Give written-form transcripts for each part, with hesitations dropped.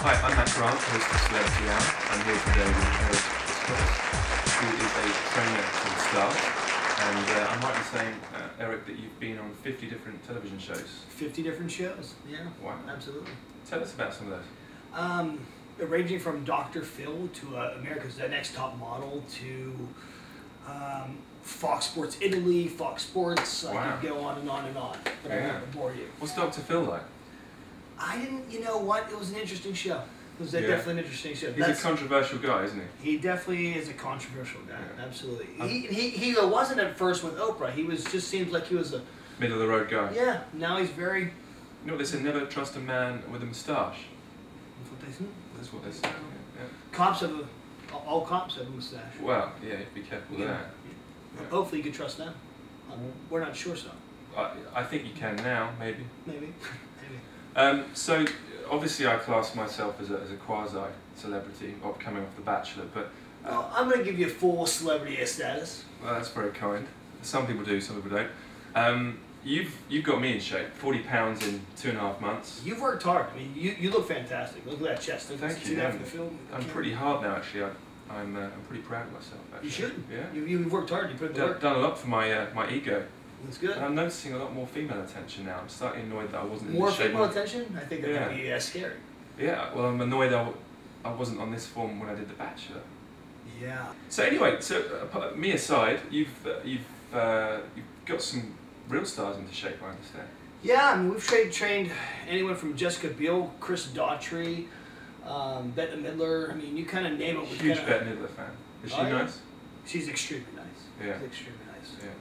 Hi, I'm Matt Grant, host of Celebrity Hour. I'm here today with Eric Viskovicz, who is a trainer for the stars. And I'm right in saying, Eric, that you've been on 50 different television shows. 50 different shows, yeah. Wow. Absolutely. Tell us about some of those. Ranging from Dr. Phil to America's Next Top Model to Fox Sports Italy, Fox Sports. Wow. I could go on and on and on, but I don't want to bore you. What's Dr. Phil like? I didn't, you know what, it was an interesting show. It was definitely an interesting show. He's a controversial guy, isn't he? He definitely is a controversial guy, absolutely. He wasn't at first with Oprah. He was just seems like he was a... Middle of the road guy. Yeah, now he's very... You know what they say, never trust a man with a moustache. That's what they say. That's what they say, yeah. Cops have all cops have a moustache. Well, yeah, be careful with that. Yeah. Hopefully you can trust them. We're not sure so. I think you can now, maybe. Maybe. So, obviously I class myself as a quasi-celebrity, coming off The Bachelor, but... well, I'm going to give you full celebrity status. Well, that's very kind. Some people do, some people don't. You've got me in shape, 40 pounds in 2.5 months. You've worked hard. I mean, you look fantastic. Look at that chest. Thank you. That for the film. I'm pretty hard now, actually. I'm pretty proud of myself, actually. You should. Yeah. You've worked hard. You put in the work. Done a lot for my ego. That's good. And I'm noticing a lot more female attention now. I'm slightly annoyed that I wasn't more in the shape. More female attention? I think that would be scary. Yeah, well, I'm annoyed I wasn't on this form when I did The Bachelor. Yeah. So anyway, me aside, you've got some real stars into shape, I understand. Yeah, I mean, we've trained anyone from Jessica Biel, Chris Daughtry, Bette Midler. I mean, you kind of name it. Huge Bette Midler fan. Is she nice? She's extremely nice. Yeah. She's extremely nice. Yeah.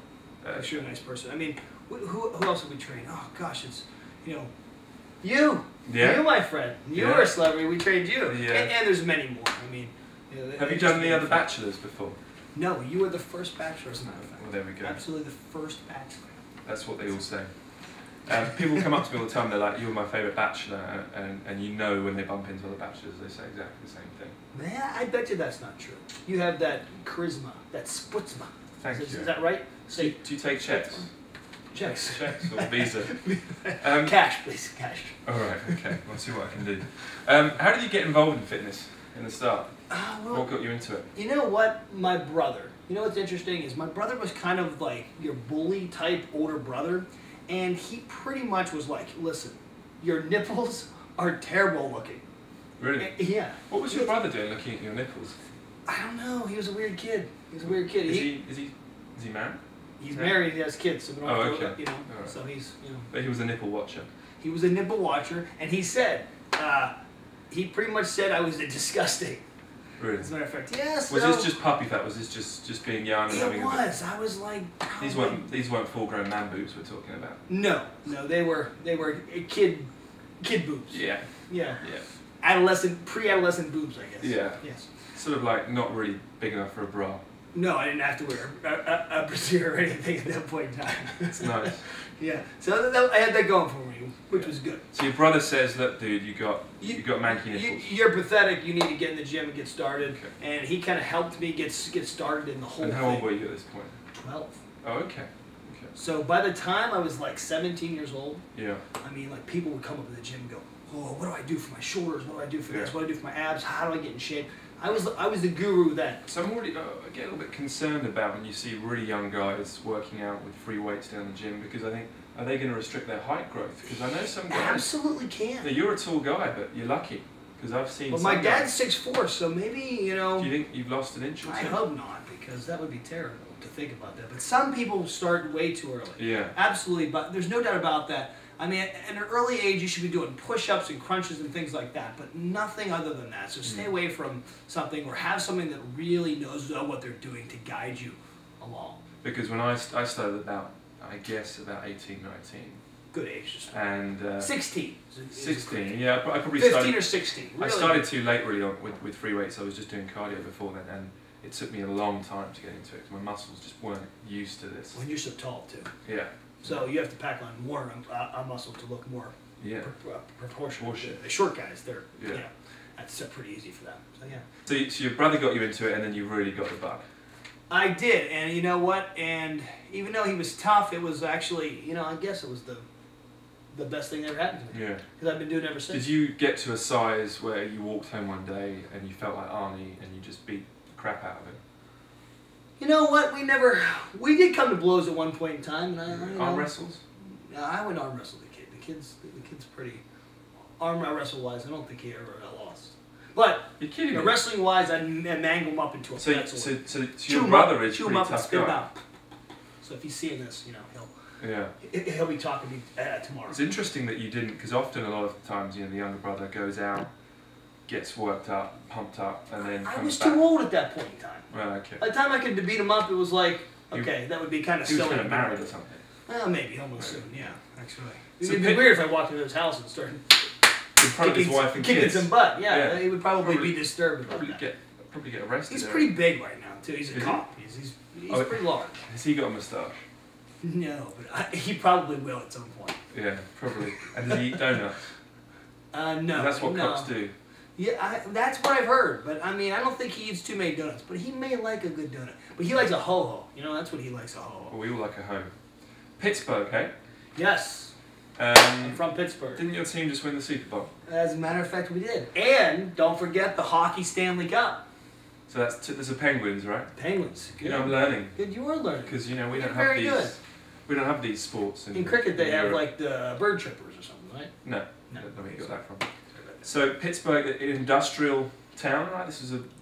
Extremely nice person. I mean, who else have we trained? Oh gosh, it's you, my friend. You were a celebrity. We trained you. Yeah. And there's many more. I mean, have you done any other Bachelors before? No, you were the first Bachelor, as a matter of fact. Well, there we go. Absolutely the first Bachelor. That's what they all say. People come up to me all the time, they're like, "You're my favourite Bachelor," and you know when they bump into other Bachelors, they say exactly the same thing. Man, I bet you that's not true. You have that charisma, that sputzma. Thank you. Is that right? Do you take checks? Checks. Checks or Visa? Cash, please. Cash. Alright, okay. I'll see what I can do. How did you get involved in fitness in the start? Well, what got you into it? You know what? My brother. You know what's interesting is my brother was kind of like your bully type older brother. And he pretty much was like, listen, your nipples are terrible looking. Really? Yeah. What was your brother doing looking at your nipples? I don't know. He was a weird kid. Is he married? He's married. He has kids. So okay. Right. So he's, But he was a nipple watcher. He was a nipple watcher, and he said, he pretty much said I was disgusting. Really? As a matter of fact, yes. Was this just puppy fat? Was this just being young and having a bit? It was. I was like. These weren't full-grown man boobs we're talking about. No, they were kid boobs. Yeah. Yeah. Yeah. Pre-adolescent boobs, I guess. Yeah. Yes. Sort of like not really big enough for a bra. No, I didn't have to wear a brassiere or anything at that point in time. That's nice. Yeah, so I had that going for me, which was good. So your brother says, look, dude, you got manky nipples. You're pathetic. You need to get in the gym and get started. Okay. And he kind of helped me get started in the whole thing. And how old were you at this point? 12. Oh, okay. So by the time I was like 17 years old, yeah. I mean, like people would come up to the gym and go, oh, what do I do for my shoulders? What do I do for this? What do I do for my abs? How do I get in shape? I was the guru then. So I'm already I get a little bit concerned about when you see really young guys working out with free weights down the gym, because I think, are they going to restrict their height growth? Because I know some guys... Absolutely can. Yeah, you're a tall guy, but you're lucky, because I've seen my dad's 6'4", so maybe, Do you think you've lost an inch or two? I hope not, because that would be terrible to think about that. But some people start way too early. Yeah. Absolutely, but there's no doubt about that. I mean, at an early age, you should be doing push-ups and crunches and things like that, but nothing other than that. So stay away from something, or have something that really knows what they're doing to guide you along. Because when I started about 18, 19. Good age. And 16. 16, yeah. I probably 15 started, or 16. Really. I started too late really with free weights. I was just doing cardio before then, and it took me a long time to get into it, because my muscles just weren't used to this. When you're so tall, too. Yeah. So you have to pack on more muscle to look more proportional. The short guys, that's pretty easy for them. So yeah. So your brother got you into it, and then you really got the bug. I did, and you know what? And even though he was tough, it was actually, I guess it was the best thing that ever happened to me. Yeah. Because I've been doing it ever since. Did you get to a size where you walked home one day and you felt like Arnie and you just beat the crap out of him? You know what? We did come to blows at one point in time. And Arm wrestles? I went arm wrestle the kid. The kid's pretty arm wrestle wise. I don't think he ever lost. But you're kidding me. Wrestling wise, I mangle him up into a pretzel. So your brother is a pretty tough guy. Out. So if he's seeing this, you know, he'll be talking to me tomorrow. It's interesting that you didn't, because often a lot of the times, you know, the younger brother goes out, gets worked up, pumped up, and then comes back. I was too old at that point in time. Right, okay. By the time I could beat him up, it was like, okay, that would be kind of silly. He was kind of married or something. Well, maybe, almost soon, yeah, actually. It'd be weird if I walked into his house and started in front of his wife and kicking kids. some butt. Yeah, he would probably be disturbed about that. Probably get arrested. He's pretty big right now, too. He's a cop. He's pretty large. Has he got a moustache? No, but he probably will at some point. Yeah, probably. And does he eat donuts? No. That's what cops do. Yeah, that's what I've heard. But I mean, I don't think he eats too many donuts. But he may like a good donut. But he likes a ho-ho. You know, that's what he likes, a ho-ho. Well, we all like a ho. Pittsburgh, hey? Yes. I'm from Pittsburgh. Didn't your team just win the Super Bowl? As a matter of fact, we did. And don't forget the Hockey Stanley Cup. So there's the Penguins, right? Penguins. Good. You know, I'm learning. Good, you are learning. Because, you know, we don't very have these... Good. We don't have these sports. In cricket, they have, like, the bird trippers or something, right? No. Where you got that from? So, Pittsburgh, an industrial town, right?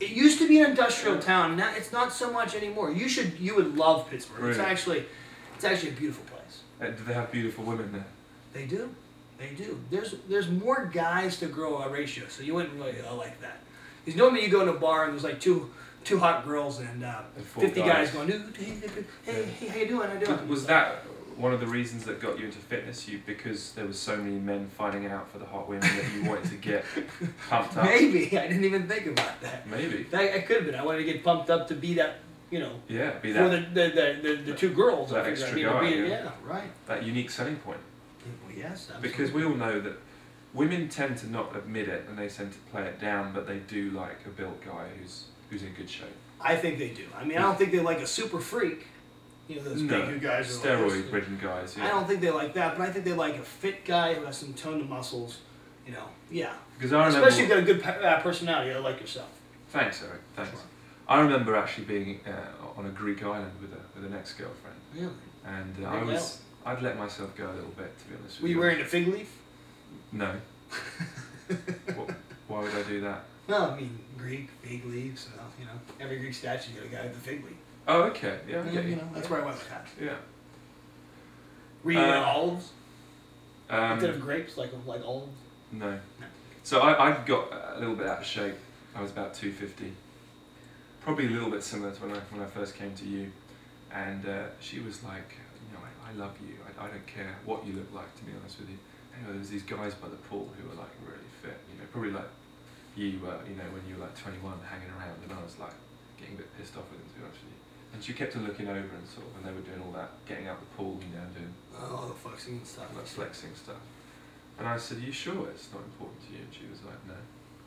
It used to be an industrial town. Now it's not so much anymore. You would love Pittsburgh. Really? It's actually a beautiful place. Do they have beautiful women there? They do. They do. There's more guys to girl ratio, so you wouldn't really like that. Because normally you go to a bar and there's like two hot girls and 50 guys going, hey, how you doing? How you doing? Was that one of the reasons that got you into fitness? Because there was so many men fighting out for the hot women that you wanted to get pumped up? Maybe. I didn't even think about that. Maybe. I could have been. I wanted to get pumped up to be that, you know. Yeah, be that. For the two girls. That extra guy. Yeah, right. That unique selling point. Well, yes, absolutely. Because we all know that women tend to not admit it and they tend to play it down, but they do like a built guy who's in good shape. I think they do. I mean, I don't think they like a super freak. You know, those big guys. Steroid-ridden guys, yeah. I don't think they like that, but I think they like a fit guy who has some toned muscles. You know, yeah. Because I remember, especially if you've got a good personality, like yourself. Thanks, Eric. Thanks. Sure. I remember actually being on a Greek island with an ex-girlfriend. Really? And I'd let myself go a little bit, to be honest with you. Were you wearing a fig leaf? No. Why would I do that? Well, I mean, Greek, fig leaves, you know, every Greek statue's got a guy with a fig leaf. Oh, okay. Yeah, okay. You know, that's where I went with that. Yeah. Were you olives? Instead Um, of grapes, like olives? No. So I got a little bit out of shape. I was about 250. Probably a little bit similar to when I first came to you. And she was like, you know, I love you. I don't care what you look like, to be honest with you. Anyway, there was these guys by the pool who were like really fit, you know, probably like you were, you know, when you were like 21 hanging around, and I was like getting a bit pissed off with them, to be honest with you. And she kept on looking over and sort of, and they were doing all that, getting out the pool, you know, doing the flexing and stuff. Like flexing stuff. And I said, are you sure it's not important to you? And she was like, no.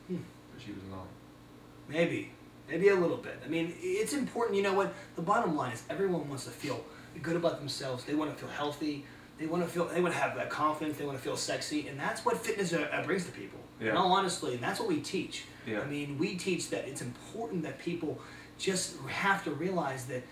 But she was lying. Maybe a little bit. I mean, it's important. You know what? The bottom line is everyone wants to feel good about themselves. They want to feel healthy. They want to have that confidence. They want to feel sexy, and that's what fitness brings to people. Yeah. In all honesty, and that's what we teach. Yeah. I mean, we teach that it's important that people just have to realize that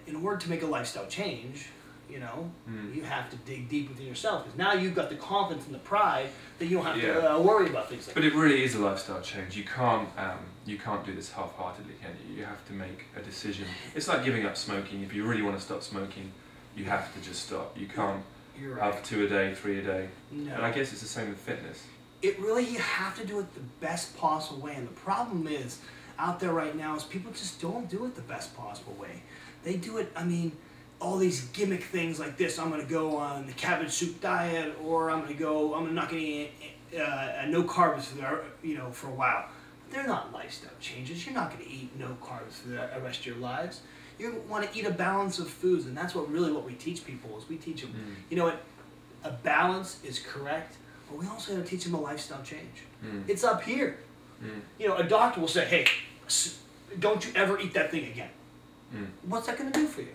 in order to make a lifestyle change, you know, you have to dig deep within yourself. Because now you've got the confidence and the pride that you don't have to worry about things like that. But it really is a lifestyle change. You can't do this half-heartedly, can you? You have to make a decision. It's like giving up smoking. If you really want to stop smoking, you have to just stop. You can't have 2 a day, 3 a day. No. And I guess it's the same with fitness. It really, you have to do it the best possible way. And the problem is, out there right now, is people just don't do it the best possible way. They do it, I mean, all these gimmick things like this. I'm going to go on the cabbage soup diet, or I'm not going to eat no carbs for a while. They're not lifestyle changes. You're not going to eat no carbs for the rest of your lives. You want to eat a balance of foods, and that's what we teach people. Is we teach them, you know what, a balance is correct, but we also have to teach them a lifestyle change. It's up here. You know, a doctor will say, hey, don't you ever eat that thing again. What's that going to do for you?